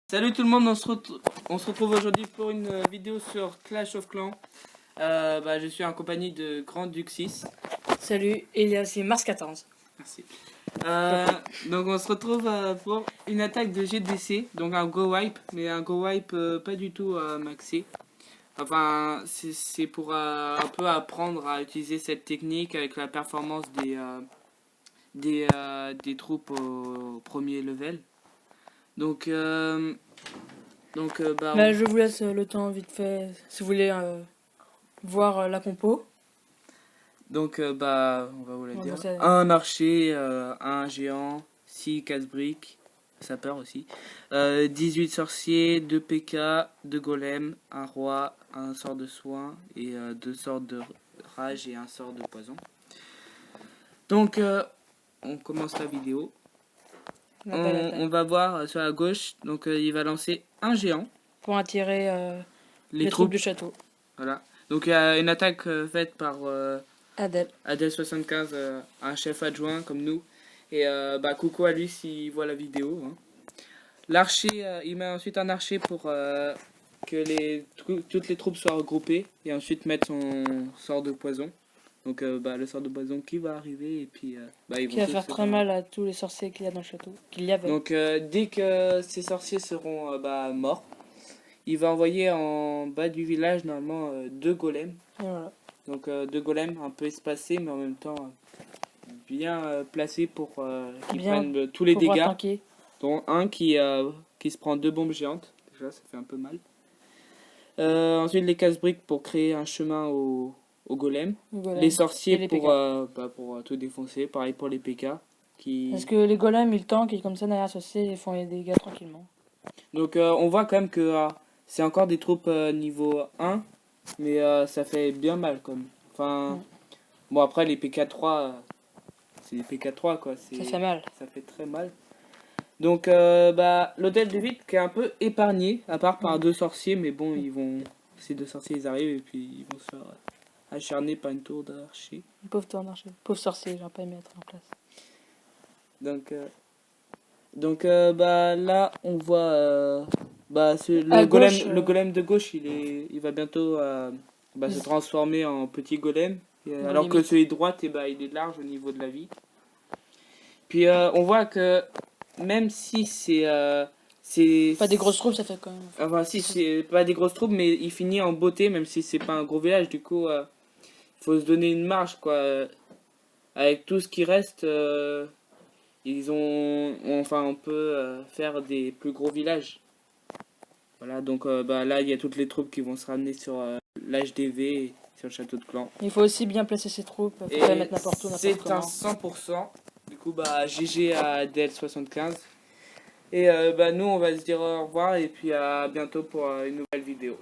Salut tout le monde, on se retrouve aujourd'hui pour une vidéo sur Clash of Clans. Je suis en compagnie de Grand Duxis. Salut, Elias, c'est Mars 14. Merci. Donc on se retrouve pour une attaque de GDC, donc un go wipe, mais un go wipe pas du tout maxé. Enfin, c'est pour un peu apprendre à utiliser cette technique avec la performance des troupes au premier level. Donc, Je vous laisse le temps vite fait, si vous voulez voir la compo. Donc, on va vous le dire. Ça... Un archer, un géant, 6 casse-briques, sapeur aussi. 18 sorciers, 2 PK, 2 golems, un roi, un sort de soin et 2 sorts de rage et un sort de poison. Donc, on commence la vidéo. On va voir sur la gauche, donc il va lancer un géant. Pour attirer les troupes du château. Voilà. Donc il y a une attaque faite par Adel 75, un chef adjoint comme nous. Et coucou à lui s'il voit la vidéo. Hein. L'archer, il met ensuite un archer pour que toutes les troupes soient regroupées. Et ensuite mettre son sort de poison. Donc le sort de poison qui va arriver. Et puis, ils qui va faire très mal à tous les sorciers qu'il y a dans le château. Donc dès que ces sorciers seront morts, il va envoyer en bas du village normalement 2 golems. Et voilà. Donc 2 golems un peu espacés mais en même temps bien placés pour qu'ils prennent tous les dégâts. Attaquer. Dont un qui se prend 2 bombes géantes. Déjà ça fait un peu mal. Ensuite les casse-briques pour créer un chemin au golem. Les sorciers pour tout défoncer. Pareil pour les PK. Parce que les golems ils tankent et comme ça derrière sorciers ils font les dégâts tranquillement. Donc on voit quand même que c'est encore des troupes niveau 1. Mais ça fait bien mal comme. Enfin. Bon après les PK3. C'est des PK3 quoi. Ça fait mal. Ça fait très mal. Donc l'hôtel de vide qui est un peu épargné. À part par 2 sorciers. Mais bon ces 2 sorciers ils arrivent et puis ils vont se faire acharner par une tour d'archer. Pauvre tour d'archer. Pauvre sorcier, j'aurais pas aimé être en place. Donc là on voit le golem de gauche il va bientôt se transformer en petit golem alors que celui de droite il est large au niveau de la vie. Puis on voit que même si c'est pas des grosses troupes, ça fait quand même. Enfin si c'est pas des grosses troupes mais il finit en beauté même si c'est pas un gros village, du coup faut se donner une marge quoi. Avec tout ce qui reste on peut faire des plus gros villages. Voilà, donc là il y a toutes les troupes qui vont se ramener sur l'HDV et sur le château de clan. Il faut aussi bien placer ses troupes, faut pas les mettre n'importe où, n'importe comment. C'est un 100%. Du coup GG à DL75. Et nous on va se dire au revoir et puis à bientôt pour une nouvelle vidéo.